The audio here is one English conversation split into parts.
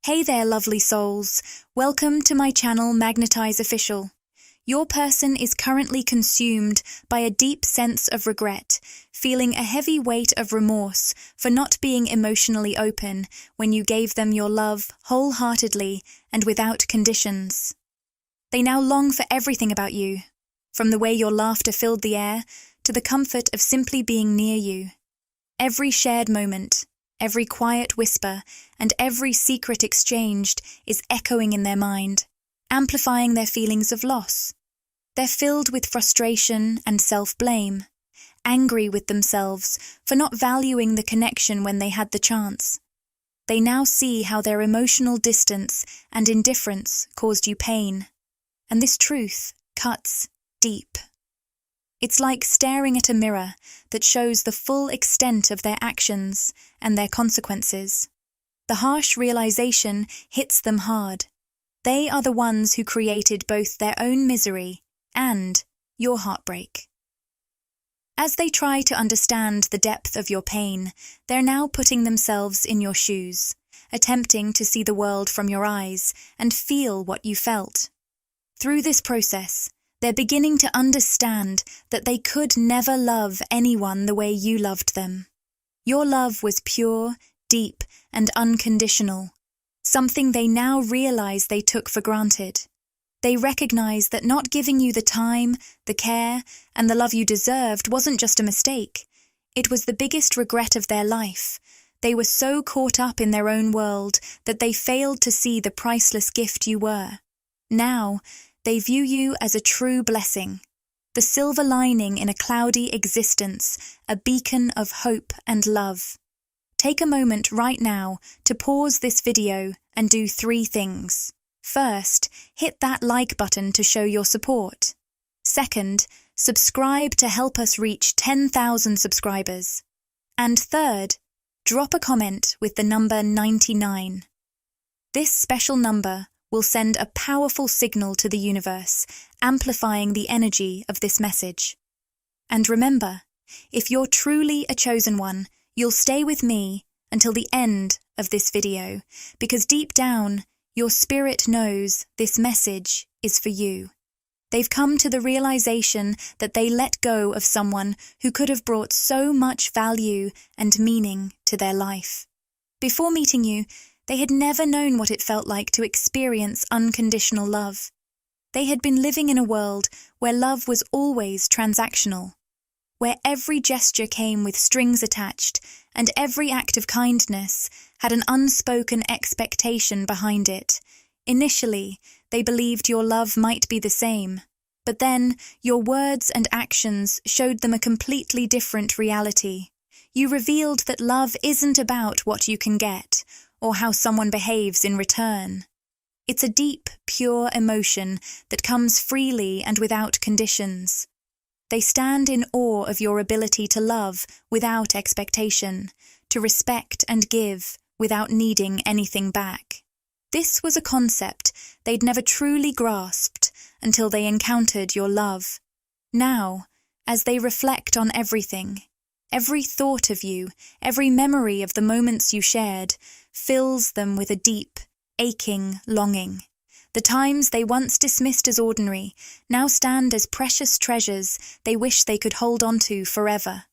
Hey there, lovely souls. Welcome to my channel, Magnetize Official. Your person is currently consumed by a deep sense of regret, feeling a heavy weight of remorse for not being emotionally open when you gave them your love wholeheartedly and without conditions. They now long for everything about you, from the way your laughter filled the air to the comfort of simply being near you. Every shared moment, every quiet whisper, and every secret exchanged is echoing in their mind, amplifying their feelings of loss. They're filled with frustration and self-blame, angry with themselves for not valuing the connection when they had the chance. They now see how their emotional distance and indifference caused you pain, and this truth cuts deep. It's like staring at a mirror that shows the full extent of their actions and their consequences. The harsh realization hits them hard. They are the ones who created both their own misery and your heartbreak. As they try to understand the depth of your pain, they're now putting themselves in your shoes, attempting to see the world from your eyes and feel what you felt. Through this process, they're beginning to understand that they could never love anyone the way you loved them. Your love was pure, deep, and unconditional, something they now realize they took for granted. They recognize that not giving you the time, the care, and the love you deserved wasn't just a mistake. It was the biggest regret of their life. They were so caught up in their own world that they failed to see the priceless gift you were. Now, they view you as a true blessing, the silver lining in a cloudy existence, a beacon of hope and love. Take a moment right now to pause this video and do 3 things. First, hit that like button to show your support. Second, subscribe to help us reach 10,000 subscribers. And third, drop a comment with the number 99. This special number will send a powerful signal to the universe, amplifying the energy of this message. And remember, if you're truly a chosen one, you'll stay with me until the end of this video, because deep down, your spirit knows this message is for you. They've come to the realization that they let go of someone who could have brought so much value and meaning to their life. Before meeting you, they had never known what it felt like to experience unconditional love. They had been living in a world where love was always transactional, where every gesture came with strings attached and every act of kindness had an unspoken expectation behind it. Initially, they believed your love might be the same, but then your words and actions showed them a completely different reality. You revealed that love isn't about what you can get, or how someone behaves in return. It's a deep, pure emotion that comes freely and without conditions. They stand in awe of your ability to love without expectation, to respect and give without needing anything back. This was a concept they'd never truly grasped until they encountered your love. Now, as they reflect on everything, every thought of you, every memory of the moments you shared, fills them with a deep, aching longing. The times they once dismissed as ordinary now stand as precious treasures they wish they could hold on to forever.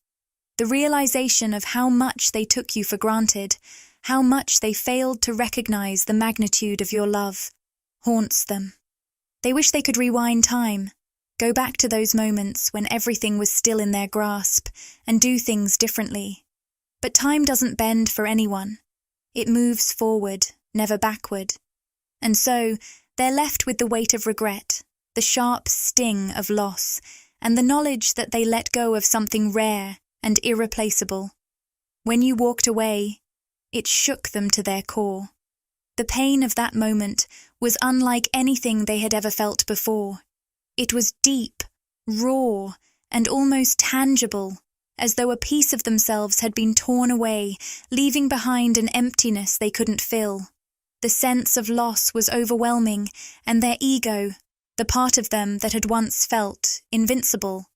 The realization of how much they took you for granted, how much they failed to recognize the magnitude of your love, haunts them. They wish they could rewind time, go back to those moments when everything was still in their grasp, and do things differently. But time doesn't bend for anyone. It moves forward, never backward. And so, they're left with the weight of regret, the sharp sting of loss, and the knowledge that they let go of something rare and irreplaceable. When you walked away, it shook them to their core. The pain of that moment was unlike anything they had ever felt before. It was deep, raw, and almost tangible, as though a piece of themselves had been torn away, leaving behind an emptiness they couldn't fill. The sense of loss was overwhelming, and their ego, the part of them that had once felt invincible,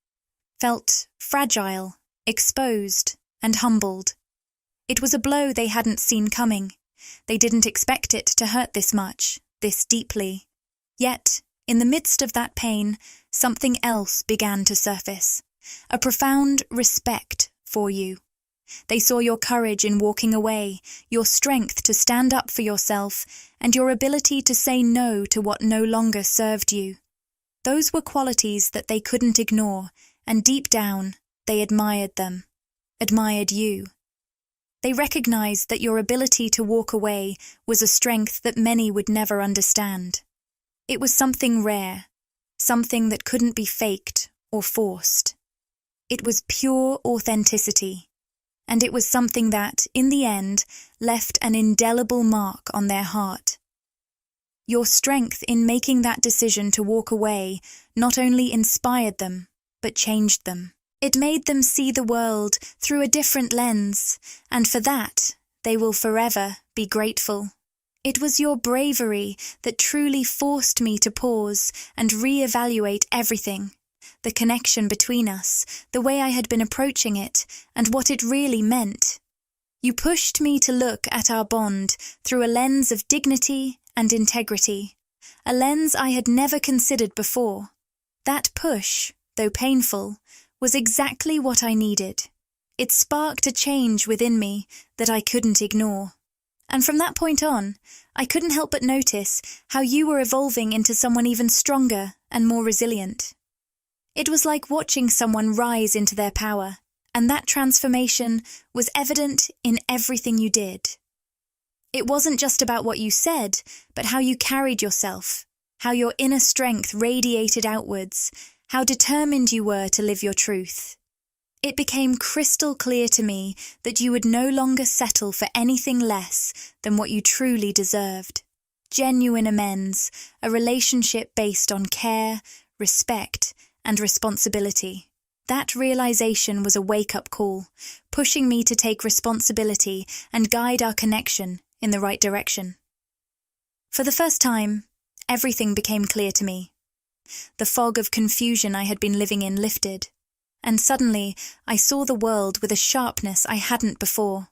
felt fragile, exposed, and humbled. It was a blow they hadn't seen coming, They didn't expect it to hurt this much, this deeply. Yet, in the midst of that pain, something else began to surface. A profound respect for you. They saw your courage in walking away, your strength to stand up for yourself, and your ability to say no to what no longer served you. Those were qualities that they couldn't ignore, and deep down, they admired them, admired you. They recognized that your ability to walk away was a strength that many would never understand. It was something rare, something that couldn't be faked or forced. It was pure authenticity, and it was something that, in the end, left an indelible mark on their heart. Your strength in making that decision to walk away not only inspired them, but changed them. It made them see the world through a different lens, and for that, they will forever be grateful. It was your bravery that truly forced me to pause and re-evaluate everything. The connection between us, the way I had been approaching it, and what it really meant. You pushed me to look at our bond through a lens of dignity and integrity, a lens I had never considered before. That push, though painful, was exactly what I needed. It sparked a change within me that I couldn't ignore. And from that point on, I couldn't help but notice how you were evolving into someone even stronger and more resilient. It was like watching someone rise into their power, and that transformation was evident in everything you did. It wasn't just about what you said, but how you carried yourself, how your inner strength radiated outwards, how determined you were to live your truth. It became crystal clear to me that you would no longer settle for anything less than what you truly deserved. Genuine amends, a relationship based on care, respect, and responsibility. That realization was a wake-up call, pushing me to take responsibility and guide our connection in the right direction. For the first time, everything became clear to me. The fog of confusion I had been living in lifted, and suddenly I saw the world with a sharpness I hadn't before.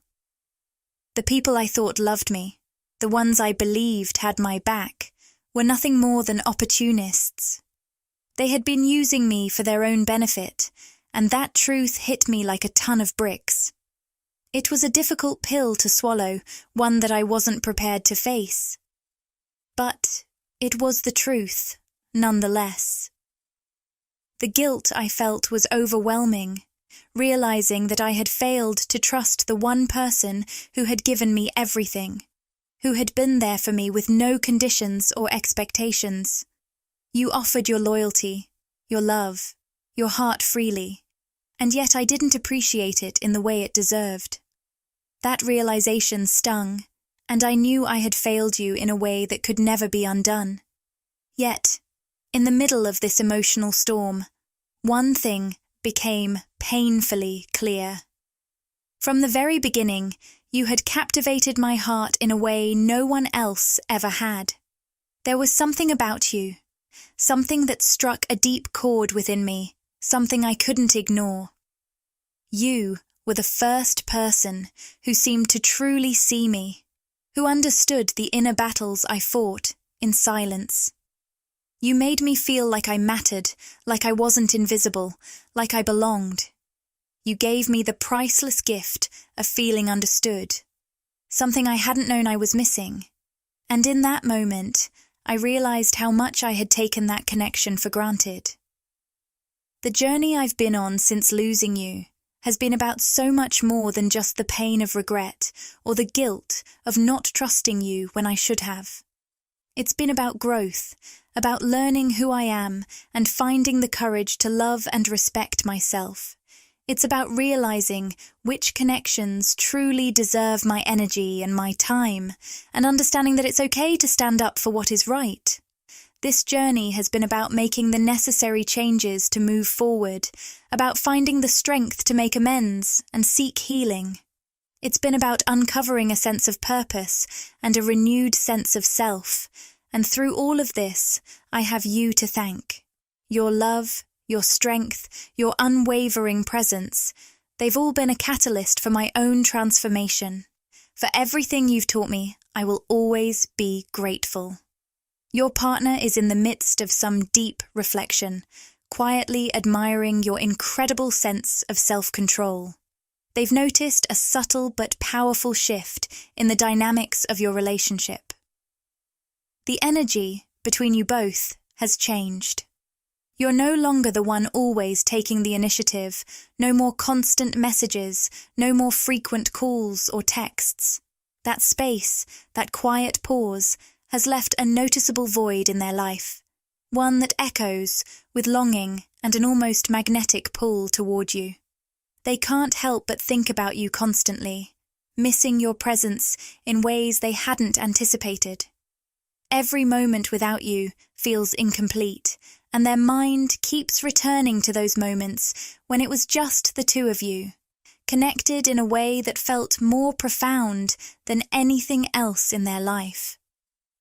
The people I thought loved me, the ones I believed had my back, were nothing more than opportunists. They had been using me for their own benefit, and that truth hit me like a ton of bricks. It was a difficult pill to swallow, one that I wasn't prepared to face. But it was the truth, nonetheless. The guilt I felt was overwhelming, realizing that I had failed to trust the one person who had given me everything, who had been there for me with no conditions or expectations. You offered your loyalty, your love, your heart freely, and yet I didn't appreciate it in the way it deserved. That realization stung, and I knew I had failed you in a way that could never be undone. Yet, in the middle of this emotional storm, one thing became painfully clear. From the very beginning, you had captivated my heart in a way no one else ever had. There was something about you, something that struck a deep chord within me, something I couldn't ignore. You were the first person who seemed to truly see me, who understood the inner battles I fought in silence. You made me feel like I mattered, like I wasn't invisible, like I belonged. You gave me the priceless gift of feeling understood, something I hadn't known I was missing. And in that moment, I realized how much I had taken that connection for granted. The journey I've been on since losing you has been about so much more than just the pain of regret or the guilt of not trusting you when I should have. It's been about growth, about learning who I am and finding the courage to love and respect myself. It's about realizing which connections truly deserve my energy and my time, and understanding that it's okay to stand up for what is right. This journey has been about making the necessary changes to move forward, about finding the strength to make amends and seek healing. It's been about uncovering a sense of purpose and a renewed sense of self, and through all of this, I have you to thank. Your love, your strength, your unwavering presence, they've all been a catalyst for my own transformation. For everything you've taught me, I will always be grateful. Your partner is in the midst of some deep reflection, quietly admiring your incredible sense of self-control. They've noticed a subtle but powerful shift in the dynamics of your relationship. The energy between you both has changed. You're no longer the one always taking the initiative, no more constant messages, no more frequent calls or texts. That space, that quiet pause, has left a noticeable void in their life, one that echoes with longing and an almost magnetic pull toward you. They can't help but think about you constantly, missing your presence in ways they hadn't anticipated. Every moment without you feels incomplete, and their mind keeps returning to those moments when it was just the two of you, connected in a way that felt more profound than anything else in their life.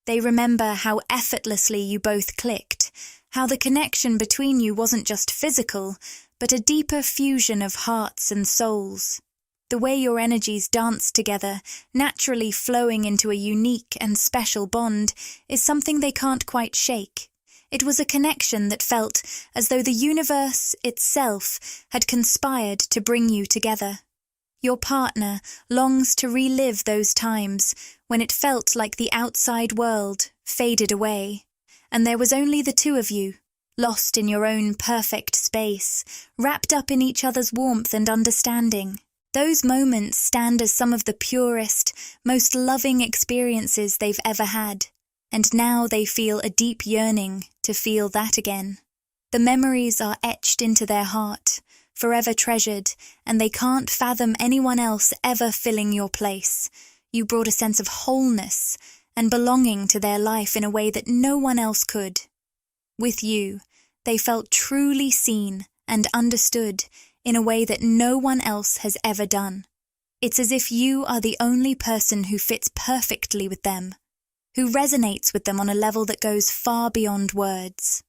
They remember how effortlessly you both clicked, how the connection between you wasn't just physical, but a deeper fusion of hearts and souls. The way your energies danced together, naturally flowing into a unique and special bond, is something they can't quite shake. It was a connection that felt as though the universe itself had conspired to bring you together. Your partner longs to relive those times when it felt like the outside world faded away, and there was only the two of you, lost in your own perfect space, wrapped up in each other's warmth and understanding. Those moments stand as some of the purest, most loving experiences they've ever had, and now they feel a deep yearning to feel that again. The memories are etched into their heart, forever treasured, and they can't fathom anyone else ever filling your place. You brought a sense of wholeness and belonging to their life in a way that no one else could. With you, they felt truly seen and understood in a way that no one else has ever done. It's as if you are the only person who fits perfectly with them, who resonates with them on a level that goes far beyond words.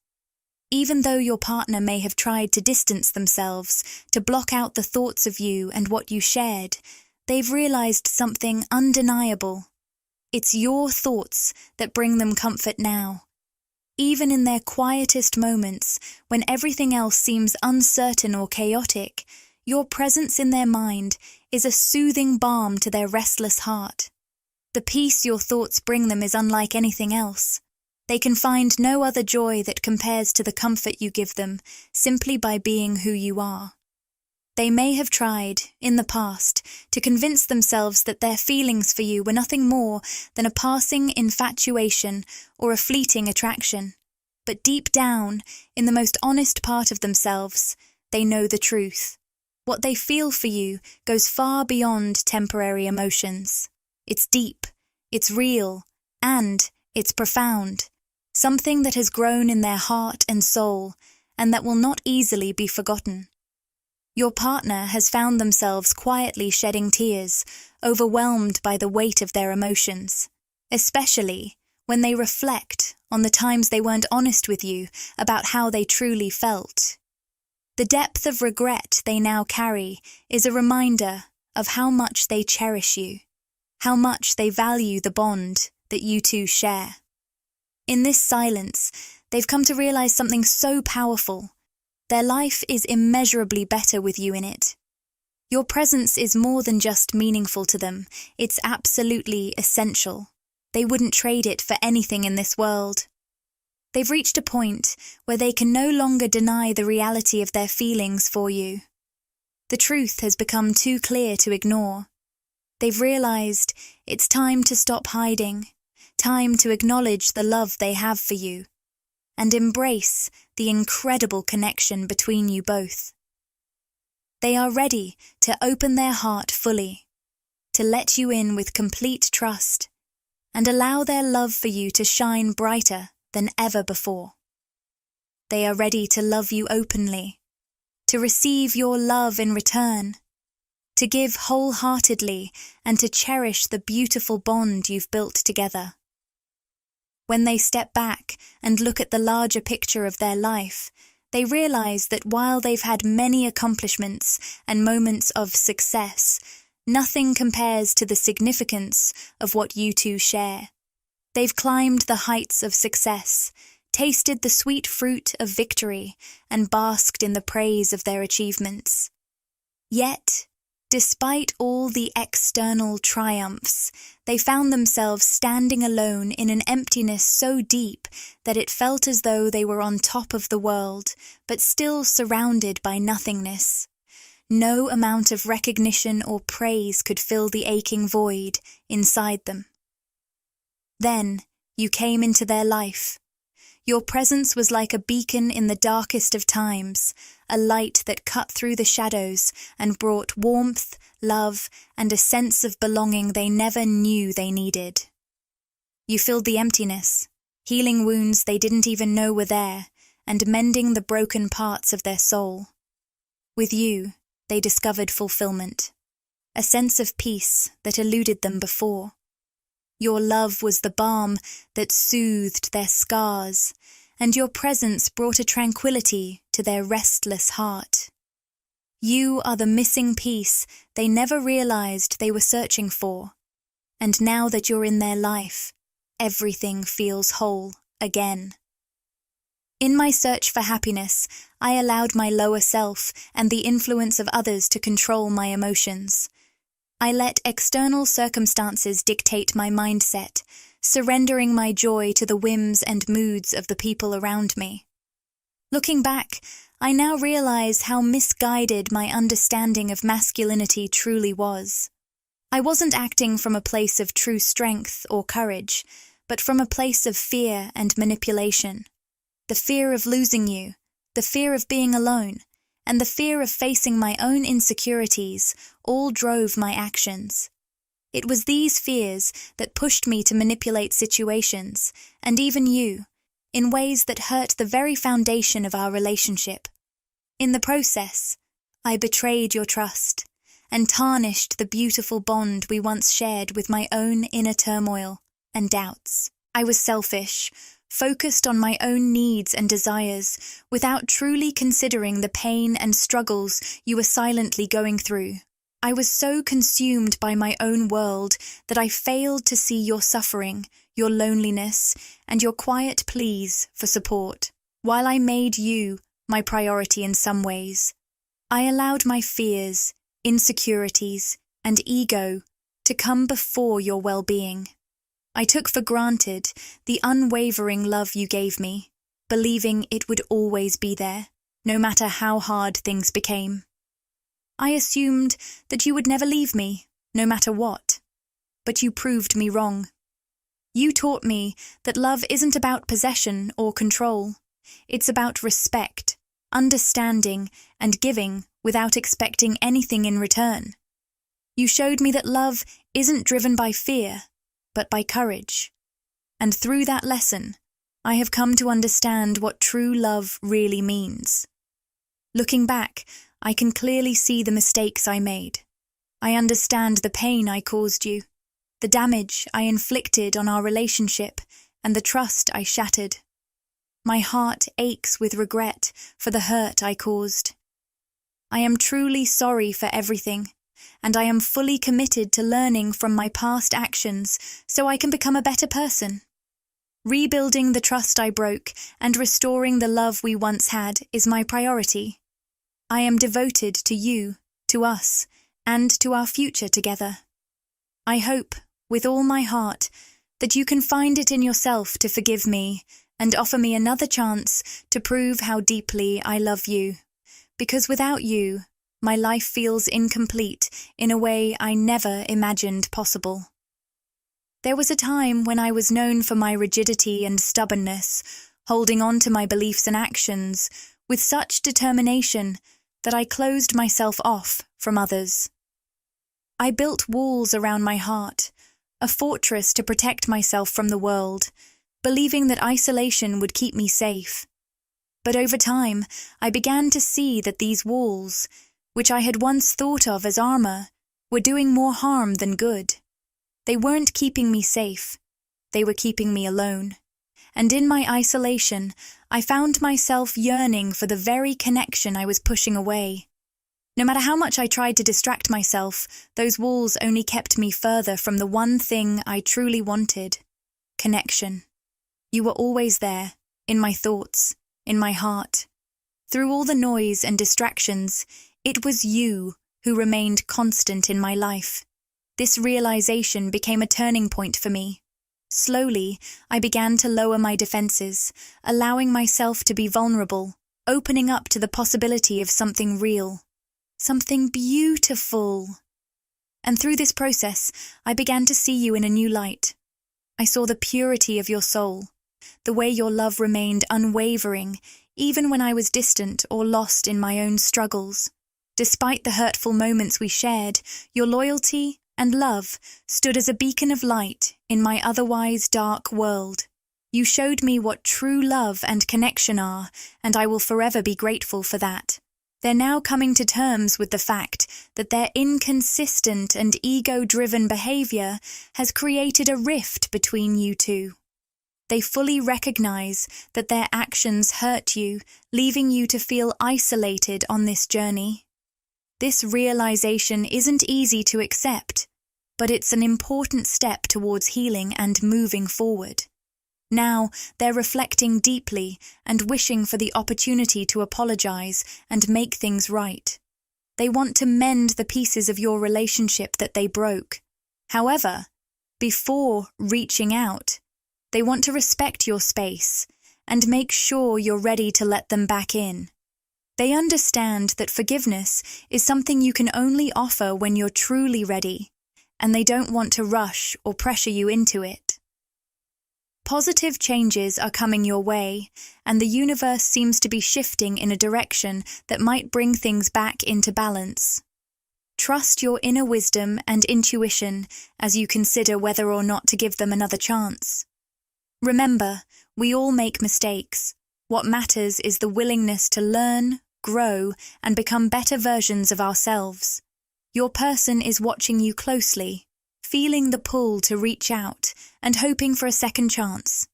Even though your partner may have tried to distance themselves, to block out the thoughts of you and what you shared, they've realized something undeniable. It's your thoughts that bring them comfort now. Even in their quietest moments, when everything else seems uncertain or chaotic, your presence in their mind is a soothing balm to their restless heart. The peace your thoughts bring them is unlike anything else. They can find no other joy that compares to the comfort you give them, simply by being who you are. They may have tried, in the past, to convince themselves that their feelings for you were nothing more than a passing infatuation or a fleeting attraction. But deep down, in the most honest part of themselves, they know the truth. What they feel for you goes far beyond temporary emotions. It's deep, it's real, and it's profound. Something that has grown in their heart and soul, and that will not easily be forgotten. Your partner has found themselves quietly shedding tears, overwhelmed by the weight of their emotions, especially when they reflect on the times they weren't honest with you about how they truly felt. The depth of regret they now carry is a reminder of how much they cherish you, how much they value the bond that you two share. In this silence, they've come to realize something so powerful. Their life is immeasurably better with you in it. Your presence is more than just meaningful to them, it's absolutely essential. They wouldn't trade it for anything in this world. They've reached a point where they can no longer deny the reality of their feelings for you. The truth has become too clear to ignore. They've realized it's time to stop hiding, time to acknowledge the love they have for you, and embrace the incredible connection between you both. They are ready to open their heart fully, to let you in with complete trust, and allow their love for you to shine brighter than ever before. They are ready to love you openly, to receive your love in return, to give wholeheartedly and to cherish the beautiful bond you've built together. When they step back and look at the larger picture of their life, they realize that while they've had many accomplishments and moments of success, Nothing compares to the significance of what you two share. They've climbed the heights of success, tasted the sweet fruit of victory, and basked in the praise of their achievements. Yet, despite all the external triumphs, they found themselves standing alone in an emptiness so deep that it felt as though they were on top of the world, but still surrounded by nothingness. No amount of recognition or praise could fill the aching void inside them. Then you came into their life. Your presence was like a beacon in the darkest of times, a light that cut through the shadows and brought warmth, love, and a sense of belonging they never knew they needed. You filled the emptiness, healing wounds they didn't even know were there, and mending the broken parts of their soul. With you, they discovered fulfillment, a sense of peace that eluded them before. Your love was the balm that soothed their scars, and your presence brought a tranquility to their restless heart. You are the missing piece they never realized they were searching for, and now that you're in their life, everything feels whole again. In my search for happiness, I allowed my lower self and the influence of others to control my emotions. I let external circumstances dictate my mindset, surrendering my joy to the whims and moods of the people around me. Looking back, I now realize how misguided my understanding of masculinity truly was. I wasn't acting from a place of true strength or courage, but from a place of fear and manipulation. The fear of losing you, the fear of being alone, and the fear of facing my own insecurities all drove my actions. It was these fears that pushed me to manipulate situations, and even you, in ways that hurt the very foundation of our relationship. In the process, I betrayed your trust, and tarnished the beautiful bond we once shared with my own inner turmoil and doubts. I was selfish, focused on my own needs and desires, without truly considering the pain and struggles you were silently going through. I was so consumed by my own world that I failed to see your suffering, your loneliness, and your quiet pleas for support. While I made you my priority in some ways, I allowed my fears, insecurities, and ego to come before your well-being. I took for granted the unwavering love you gave me, believing it would always be there, no matter how hard things became. I assumed that you would never leave me, no matter what, but you proved me wrong. You taught me that love isn't about possession or control. It's about respect, understanding, and giving without expecting anything in return. You showed me that love isn't driven by fear, but by courage. And through that lesson, I have come to understand what true love really means. Looking back, I can clearly see the mistakes I made. I understand the pain I caused you, the damage I inflicted on our relationship, and the trust I shattered. My heart aches with regret for the hurt I caused. I am truly sorry for everything, and I am fully committed to learning from my past actions so I can become a better person. Rebuilding the trust I broke and restoring the love we once had is my priority. I am devoted to you, to us, and to our future together. I hope, with all my heart, that you can find it in yourself to forgive me and offer me another chance to prove how deeply I love you. Because without you, my life feels incomplete in a way I never imagined possible. There was a time when I was known for my rigidity and stubbornness, holding on to my beliefs and actions with such determination that I closed myself off from others. I built walls around my heart, a fortress to protect myself from the world, believing that isolation would keep me safe. But over time, I began to see that these walls, which I had once thought of as armor, were doing more harm than good. They weren't keeping me safe, they were keeping me alone. And in my isolation, I found myself yearning for the very connection I was pushing away. No matter how much I tried to distract myself, those walls only kept me further from the one thing I truly wanted: connection. You were always there, in my thoughts, in my heart. Through all the noise and distractions, it was you who remained constant in my life. This realization became a turning point for me. Slowly, I began to lower my defenses, allowing myself to be vulnerable, opening up to the possibility of something real, something beautiful. And through this process, I began to see you in a new light. I saw the purity of your soul, the way your love remained unwavering, even when I was distant or lost in my own struggles. Despite the hurtful moments we shared, your loyalty and love stood as a beacon of light in my otherwise dark world. You showed me what true love and connection are, and I will forever be grateful for that. They're now coming to terms with the fact that their inconsistent and ego-driven behavior has created a rift between you two. They fully recognize that their actions hurt you, leaving you to feel isolated on this journey. This realization isn't easy to accept, but it's an important step towards healing and moving forward. Now, they're reflecting deeply and wishing for the opportunity to apologize and make things right. They want to mend the pieces of your relationship that they broke. However, before reaching out, they want to respect your space and make sure you're ready to let them back in. They understand that forgiveness is something you can only offer when you're truly ready, and they don't want to rush or pressure you into it. Positive changes are coming your way, and the universe seems to be shifting in a direction that might bring things back into balance. Trust your inner wisdom and intuition as you consider whether or not to give them another chance. Remember, we all make mistakes. What matters is the willingness to learn, grow, and become better versions of ourselves. Your person is watching you closely, feeling the pull to reach out and hoping for a second chance.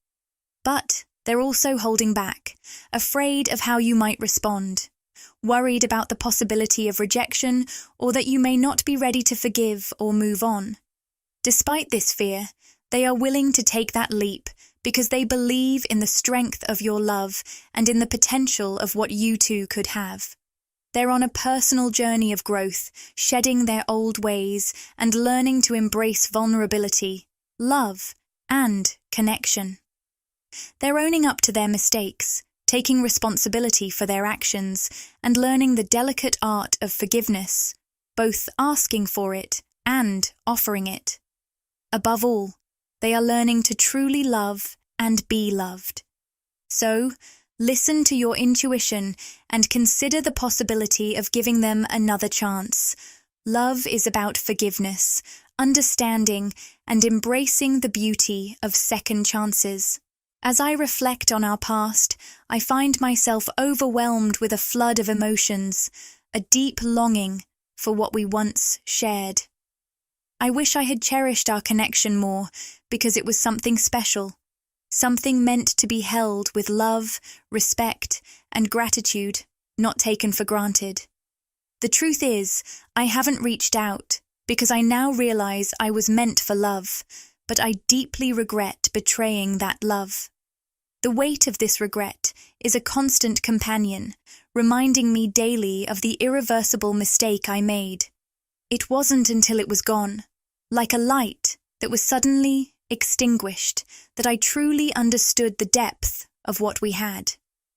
But they're also holding back, afraid of how you might respond, worried about the possibility of rejection or that you may not be ready to forgive or move on. Despite this fear, they are willing to take that leap because they believe in the strength of your love and in the potential of what you two could have. They're on a personal journey of growth, shedding their old ways and learning to embrace vulnerability, love, and connection. They're owning up to their mistakes, taking responsibility for their actions, and learning the delicate art of forgiveness, both asking for it and offering it. Above all, they are learning to truly love and be loved. So, listen to your intuition and consider the possibility of giving them another chance. Love is about forgiveness, understanding, and embracing the beauty of second chances. As I reflect on our past, I find myself overwhelmed with a flood of emotions, a deep longing for what we once shared. I wish I had cherished our connection more because it was something special, something meant to be held with love, respect, and gratitude, not taken for granted. The truth is, I haven't reached out because I now realize I was meant for love, but I deeply regret betraying that love. The weight of this regret is a constant companion, reminding me daily of the irreversible mistake I made. It wasn't until it was gone, like a light that was suddenly extinguished, that I truly understood the depth of what we had.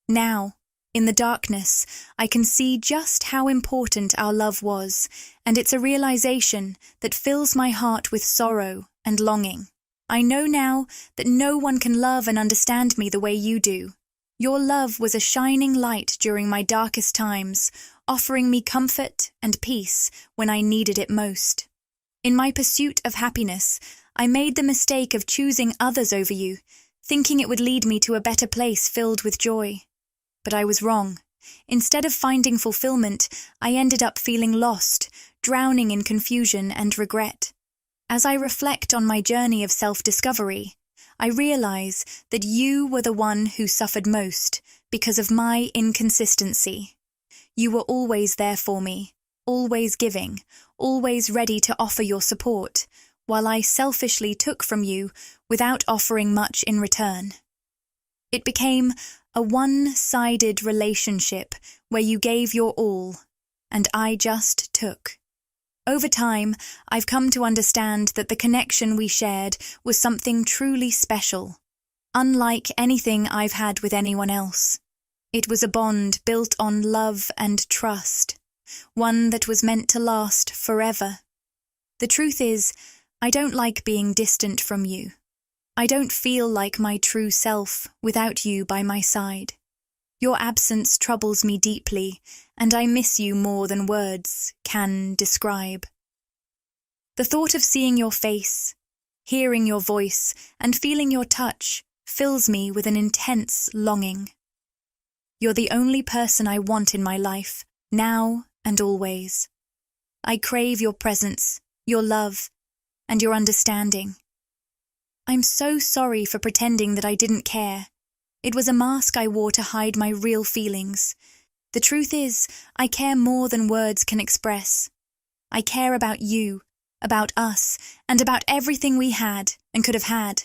Now, in the darkness, I can see just how important our love was, and it's a realization that fills my heart with sorrow and longing. I know now that no one can love and understand me the way you do. Your love was a shining light during my darkest times, offering me comfort and peace when I needed it most. In my pursuit of happiness, I made the mistake of choosing others over you, thinking it would lead me to a better place filled with joy. But I was wrong. Instead of finding fulfillment, I ended up feeling lost, drowning in confusion and regret. As I reflect on my journey of self-discovery, I realize that you were the one who suffered most because of my inconsistency. You were always there for me, always giving, always ready to offer your support, while I selfishly took from you without offering much in return. It became a one-sided relationship where you gave your all, and I just took. Over time, I've come to understand that the connection we shared was something truly special, unlike anything I've had with anyone else. It was a bond built on love and trust, one that was meant to last forever. The truth is, I don't like being distant from you. I don't feel like my true self without you by my side. Your absence troubles me deeply, and I miss you more than words can describe. The thought of seeing your face, hearing your voice, and feeling your touch fills me with an intense longing. You're the only person I want in my life, now and always. I crave your presence, your love, and your understanding. I'm so sorry for pretending that I didn't care. It was a mask I wore to hide my real feelings. The truth is, I care more than words can express. I care about you, about us, and about everything we had and could have had.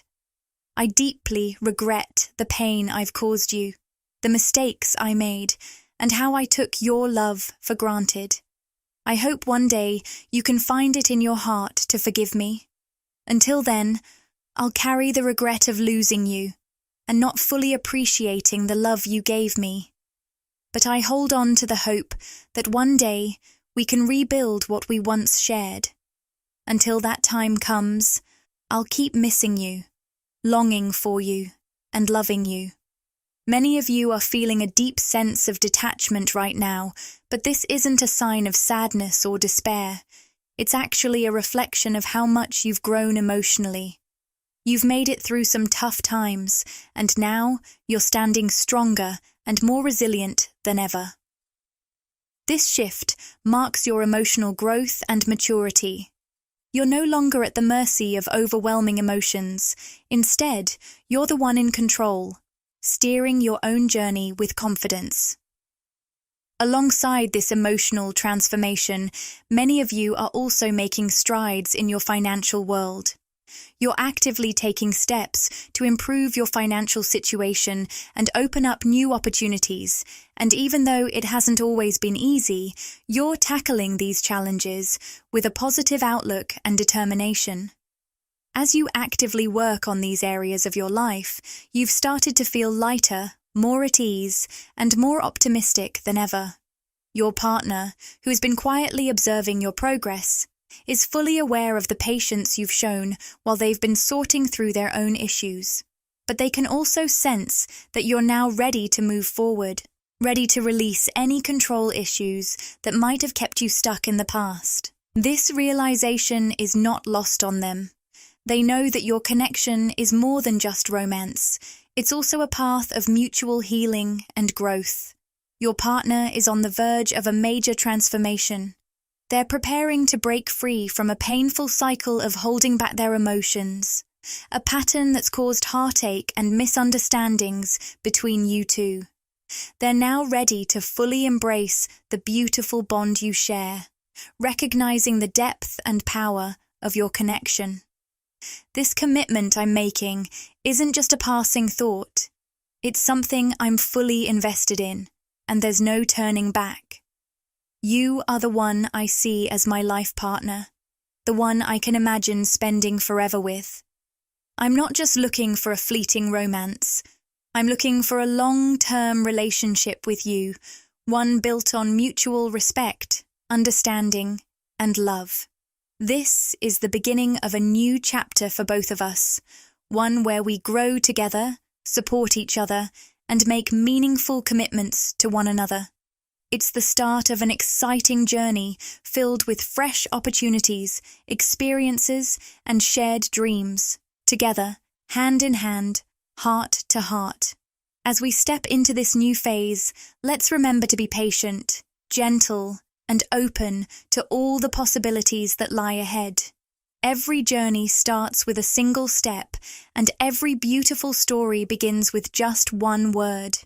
I deeply regret the pain I've caused you, the mistakes I made, and how I took your love for granted. I hope one day you can find it in your heart to forgive me. Until then, I'll carry the regret of losing you and not fully appreciating the love you gave me. But I hold on to the hope that one day we can rebuild what we once shared. Until that time comes, I'll keep missing you, longing for you, and loving you. Many of you are feeling a deep sense of detachment right now, but this isn't a sign of sadness or despair. It's actually a reflection of how much you've grown emotionally. You've made it through some tough times, and now you're standing stronger and more resilient than ever. This shift marks your emotional growth and maturity. You're no longer at the mercy of overwhelming emotions. Instead, you're the one in control, steering your own journey with confidence. Alongside this emotional transformation, many of you are also making strides in your financial world. You're actively taking steps to improve your financial situation and open up new opportunities, and even though it hasn't always been easy, you're tackling these challenges with a positive outlook and determination. As you actively work on these areas of your life, you've started to feel lighter, more at ease, and more optimistic than ever. Your partner, who has been quietly observing your progress, is fully aware of the patience you've shown while they've been sorting through their own issues. But they can also sense that you're now ready to move forward, ready to release any control issues that might have kept you stuck in the past. This realization is not lost on them. They know that your connection is more than just romance. It's also a path of mutual healing and growth. Your partner is on the verge of a major transformation. They're preparing to break free from a painful cycle of holding back their emotions, a pattern that's caused heartache and misunderstandings between you two. They're now ready to fully embrace the beautiful bond you share, recognizing the depth and power of your connection. This commitment I'm making isn't just a passing thought. It's something I'm fully invested in, and there's no turning back. You are the one I see as my life partner, the one I can imagine spending forever with. I'm not just looking for a fleeting romance. I'm looking for a long-term relationship with you, one built on mutual respect, understanding, and love. This is the beginning of a new chapter for both of us, one where we grow together, support each other, and make meaningful commitments to one another. It's the start of an exciting journey filled with fresh opportunities, experiences, and shared dreams, together, hand in hand, heart to heart. As we step into this new phase, let's remember to be patient, gentle, and open to all the possibilities that lie ahead. Every journey starts with a single step, and every beautiful story begins with just one word.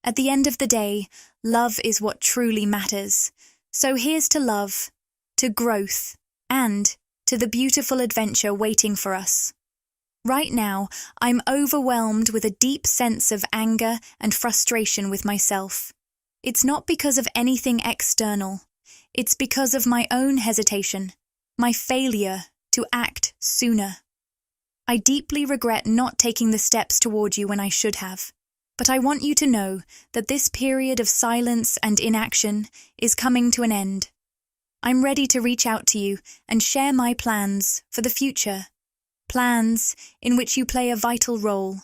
At the end of the day, love is what truly matters. So here's to love, to growth, and to the beautiful adventure waiting for us. Right now, I'm overwhelmed with a deep sense of anger and frustration with myself. It's not because of anything external. It's because of my own hesitation, my failure to act sooner. I deeply regret not taking the steps toward you when I should have. But I want you to know that this period of silence and inaction is coming to an end. I'm ready to reach out to you and share my plans for the future. Plans in which you play a vital role.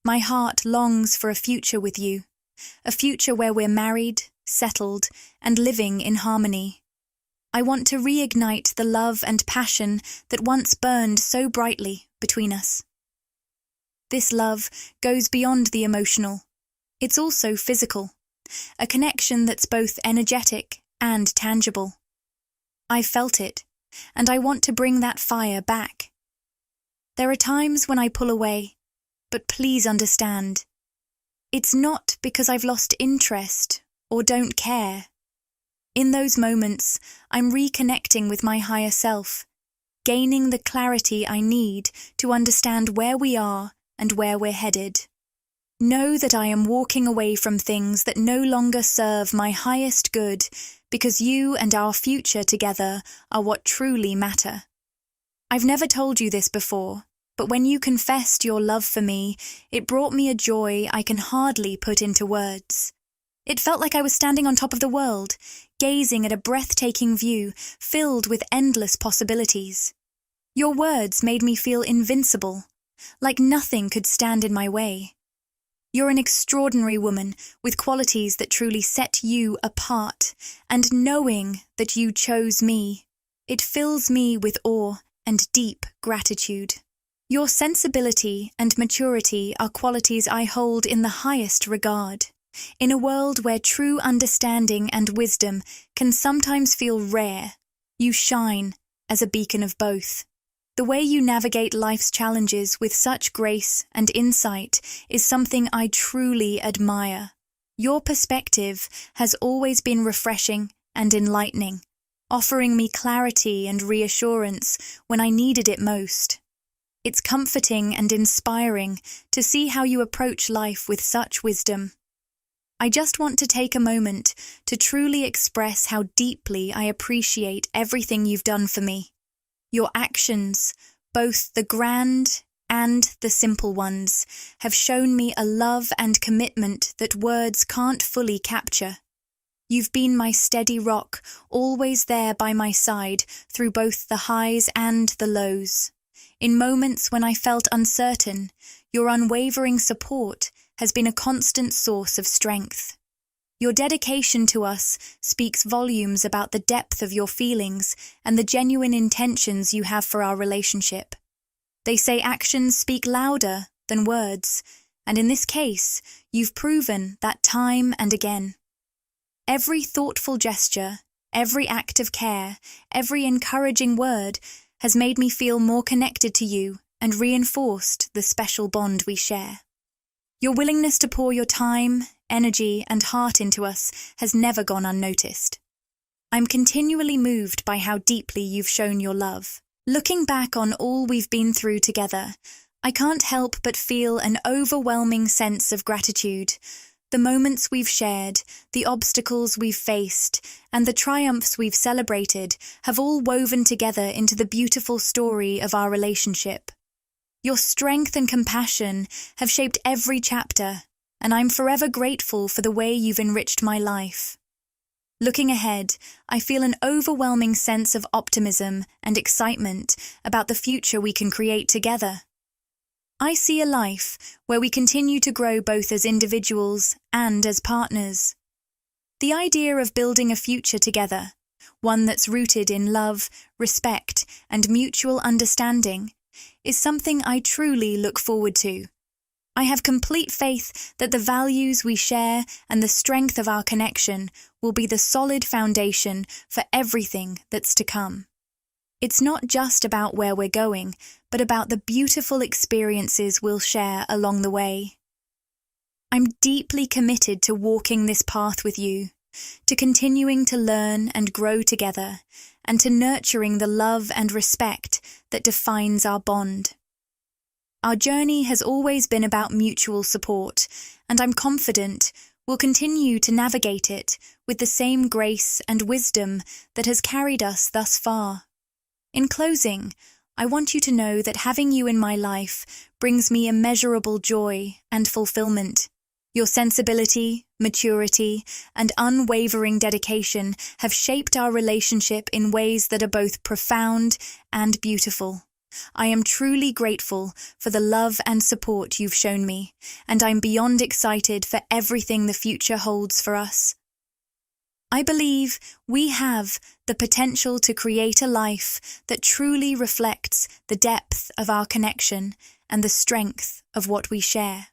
My heart longs for a future with you, a future where we're married, settled, and living in harmony. I want to reignite the love and passion that once burned so brightly between us. This love goes beyond the emotional. It's also physical, a connection that's both energetic and tangible. I've felt it, and I want to bring that fire back. There are times when I pull away, but please understand. It's not because I've lost interest or don't care. In those moments, I'm reconnecting with my higher self, gaining the clarity I need to understand where we are and where we're headed. Know that I am walking away from things that no longer serve my highest good because you and our future together are what truly matter. I've never told you this before, but when you confessed your love for me, it brought me a joy I can hardly put into words. It felt like I was standing on top of the world, gazing at a breathtaking view filled with endless possibilities. Your words made me feel invincible, like nothing could stand in my way. You're an extraordinary woman with qualities that truly set you apart, and knowing that you chose me, it fills me with awe and deep gratitude. Your sensibility and maturity are qualities I hold in the highest regard. In a world where true understanding and wisdom can sometimes feel rare, you shine as a beacon of both. The way you navigate life's challenges with such grace and insight is something I truly admire. Your perspective has always been refreshing and enlightening, offering me clarity and reassurance when I needed it most. It's comforting and inspiring to see how you approach life with such wisdom. I just want to take a moment to truly express how deeply I appreciate everything you've done for me. Your actions, both the grand and the simple ones, have shown me a love and commitment that words can't fully capture. You've been my steady rock, always there by my side through both the highs and the lows. In moments when I felt uncertain, your unwavering support has been a constant source of strength. Your dedication to us speaks volumes about the depth of your feelings and the genuine intentions you have for our relationship. They say actions speak louder than words, and in this case, you've proven that time and again. Every thoughtful gesture, every act of care, every encouraging word has made me feel more connected to you and reinforced the special bond we share. Your willingness to pour your time, energy, and heart into us has never gone unnoticed. I'm continually moved by how deeply you've shown your love. Looking back on all we've been through together, I can't help but feel an overwhelming sense of gratitude. The moments we've shared, the obstacles we've faced, and the triumphs we've celebrated have all woven together into the beautiful story of our relationship. Your strength and compassion have shaped every chapter, and I'm forever grateful for the way you've enriched my life. Looking ahead, I feel an overwhelming sense of optimism and excitement about the future we can create together. I see a life where we continue to grow both as individuals and as partners. The idea of building a future together, one that's rooted in love, respect, and mutual understanding, is something I truly look forward to. I have complete faith that the values we share and the strength of our connection will be the solid foundation for everything that's to come. It's not just about where we're going, but about the beautiful experiences we'll share along the way. I'm deeply committed to walking this path with you, to continuing to learn and grow together, and to nurturing the love and respect that defines our bond. Our journey has always been about mutual support, and I'm confident we'll continue to navigate it with the same grace and wisdom that has carried us thus far. In closing, I want you to know that having you in my life brings me immeasurable joy and fulfillment. Your sensibility, maturity, and unwavering dedication have shaped our relationship in ways that are both profound and beautiful. I am truly grateful for the love and support you've shown me, and I'm beyond excited for everything the future holds for us. I believe we have the potential to create a life that truly reflects the depth of our connection and the strength of what we share.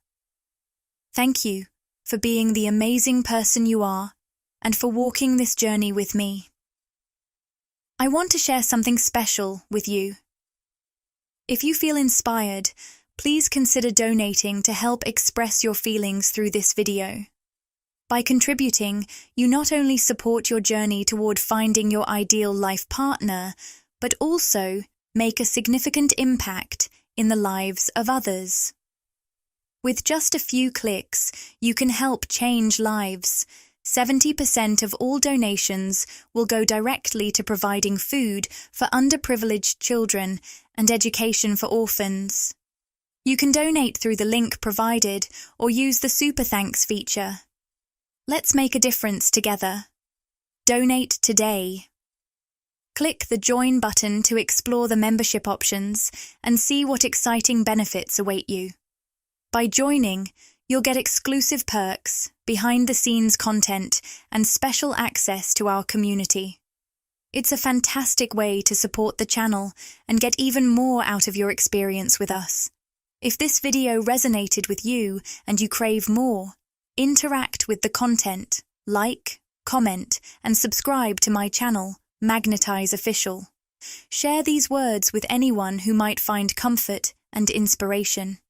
Thank you for being the amazing person you are and for walking this journey with me. I want to share something special with you. If you feel inspired, please consider donating to help express your feelings through this video. By contributing, you not only support your journey toward finding your ideal life partner, but also make a significant impact in the lives of others. With just a few clicks, you can help change lives. 70% of all donations will go directly to providing food for underprivileged children and education for orphans. You can donate through the link provided or use the Super Thanks feature. Let's make a difference together. Donate today. Click the Join button to explore the membership options and see what exciting benefits await you. By joining, you'll get exclusive perks, behind-the-scenes content, and special access to our community. It's a fantastic way to support the channel and get even more out of your experience with us. If this video resonated with you and you crave more, interact with the content, like, comment, and subscribe to my channel, Magnetize Official. Share these words with anyone who might find comfort and inspiration.